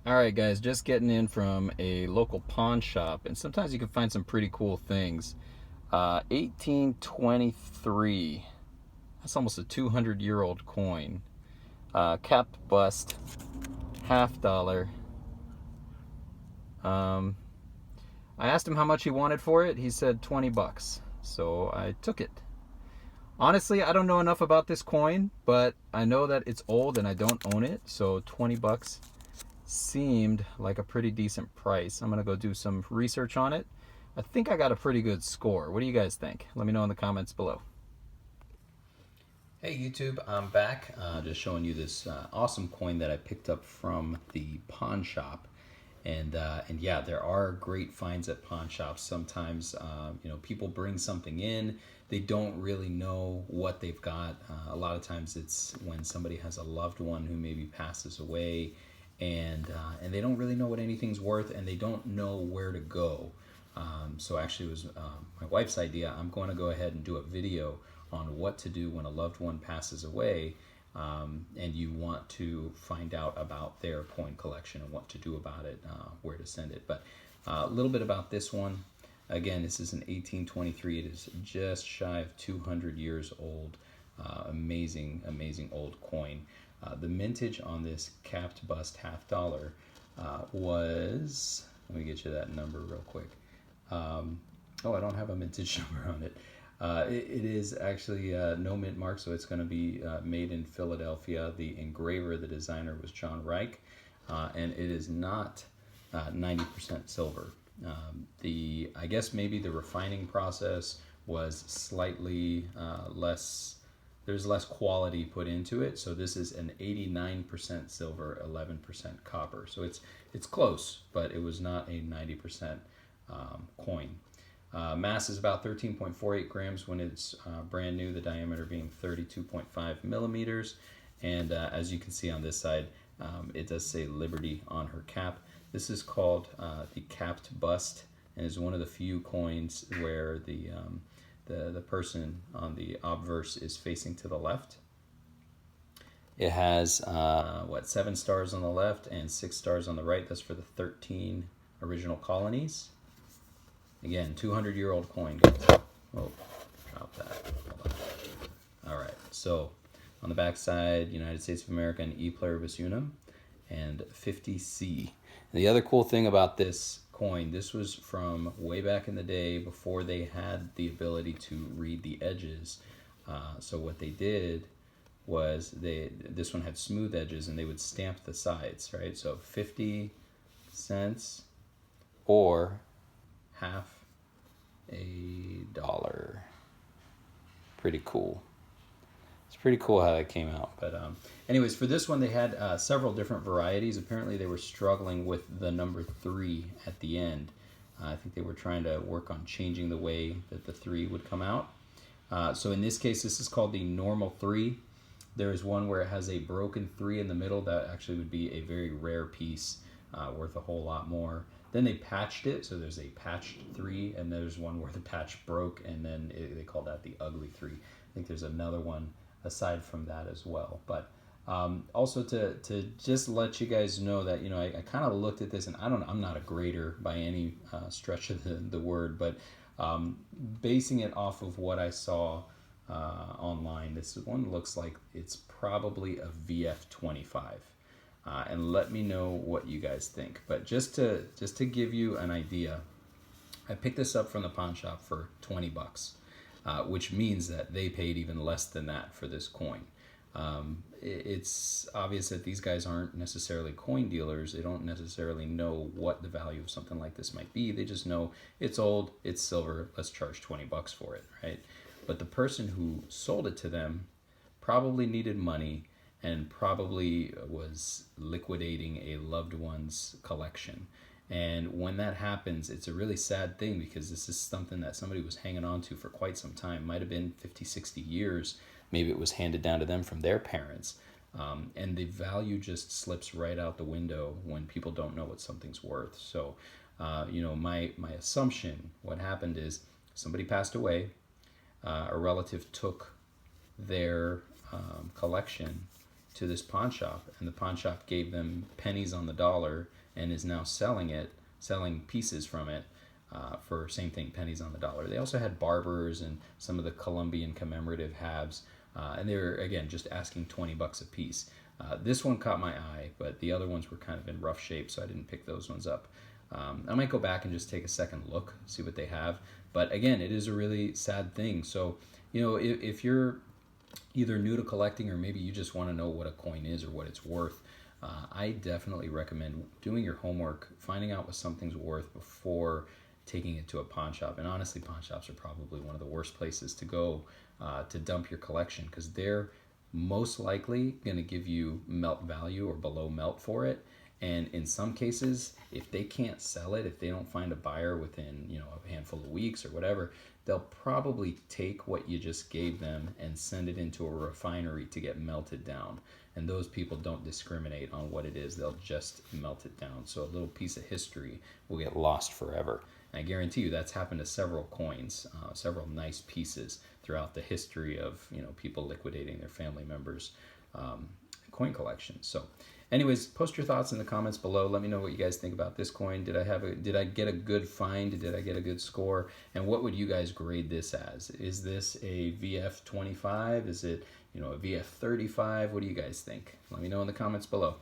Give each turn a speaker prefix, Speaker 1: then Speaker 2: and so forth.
Speaker 1: All right, guys, just getting in from a local pawn shop, and sometimes you can find some pretty cool things. 1823. That's almost a 200-year-old coin. Capped bust, half dollar. Um, I asked him how much he wanted for it. He said 20 bucks. So I took it. Honestly, I don't know enough about this coin, but I know that it's old and I don't own it. So 20 bucks seemed like a pretty decent price. I'm gonna go do some research on it. I think I got a pretty good score. What do you guys think? Let me know in the comments below. Hey YouTube, I'm back. Just showing you this awesome coin that I picked up from the pawn shop. And yeah, there are great finds at pawn shops. Sometimes people bring something in, they don't really know what they've got. A lot of times it's when somebody has a loved one who maybe passes away, and they don't really know what anything's worth, and they don't know where to go. So actually, it was my wife's idea. I'm going to go ahead and do a video on what to do when a loved one passes away, and you want to find out about their coin collection and what to do about it, where to send it. But a little bit about this one. Again, this is an 1823. It is just shy of 200 years old. Amazing, amazing old coin. The mintage on this capped bust half dollar was, let me get you that number real quick. Oh, I don't have a mintage number on it. It is actually no mint mark, so it's going to be made in Philadelphia. The engraver, the designer, was John Reich, and it is not 90% silver. I guess maybe the refining process was slightly less. There's less quality put into it, so this is an 89% silver, 11% copper. So it's close, but it was not a 90% coin. Mass is about 13.48 grams when it's brand new, the diameter being 32.5 millimeters. And as you can see on this side, it does say Liberty on her cap. This is called the capped bust, and is one of the few coins where the person on the obverse is facing to the left. It has 7 stars on the left and 6 stars on the right. That's for the 13 original colonies. Again, 200-year-old coin, guys. Oh, drop that. Hold on. All right, so on the back side, United States of America and E pluribus unum, and 50C. And the other cool thing about this coin, this was from way back in the day before they had the ability to read the edges. So what they did was this one had smooth edges, and they would stamp the sides, right? So 50 cents or half $1. Pretty cool. It's pretty cool how that came out. But anyways, for this one, they had several different varieties. Apparently, they were struggling with the number 3 at the end. I think they were trying to work on changing the way that the 3 would come out. So in this case, this is called the normal 3. There is one where it has a broken 3 in the middle. That actually would be a very rare piece, worth a whole lot more. Then they patched it, so there's a patched 3, and there's one where the patch broke, and then they call that the ugly 3. I think there's another one aside from that as well. But also to just let you guys know that, I kind of looked at this, and I'm not a grader by any stretch of the word, but basing it off of what I saw online, this one looks like it's probably a VF25. And let me know what you guys think. But just to give you an idea, I picked this up from the pawn shop for 20 bucks, which means that they paid even less than that for this coin. It's obvious that these guys aren't necessarily coin dealers. They don't necessarily know what the value of something like this might be. They just know it's old, it's silver, let's charge 20 bucks for it, right? But the person who sold it to them probably needed money and probably was liquidating a loved one's collection. And when that happens, it's a really sad thing, because this is something that somebody was hanging on to for quite some time. Might have been 50, 60 years. Maybe it was handed down to them from their parents. And the value just slips right out the window when people don't know what something's worth. So, my assumption, what happened is somebody passed away, a relative took their collection to this pawn shop, and the pawn shop gave them pennies on the dollar and is now selling pieces from it for same thing, pennies on the dollar. They also had barbers and some of the Colombian commemorative halves, and they were again just asking $20 a piece. This one caught my eye, but the other ones were kind of in rough shape, so I didn't pick those ones up. I might go back and just take a second look, see what they have. But again, it is a really sad thing. So, if you're either new to collecting or maybe you just want to know what a coin is or what it's worth, I definitely recommend doing your homework, finding out what something's worth before taking it to a pawn shop. And honestly, pawn shops are probably one of the worst places to go to dump your collection, because they're most likely going to give you melt value or below melt for it. And in some cases, if they can't sell it, if they don't find a buyer within a handful of weeks or whatever, they'll probably take what you just gave them and send it into a refinery to get melted down. And those people don't discriminate on what it is. They'll just melt it down. So a little piece of history will get lost forever. And I guarantee you that's happened to several coins, several nice pieces throughout the history of people liquidating their family members' coin collections. So anyways, post your thoughts in the comments below. Let me know what you guys think about this coin. Did I get a good find? Did I get a good score? And what would you guys grade this as? Is this a VF25? Is it a VF35? What do you guys think? Let me know in the comments below.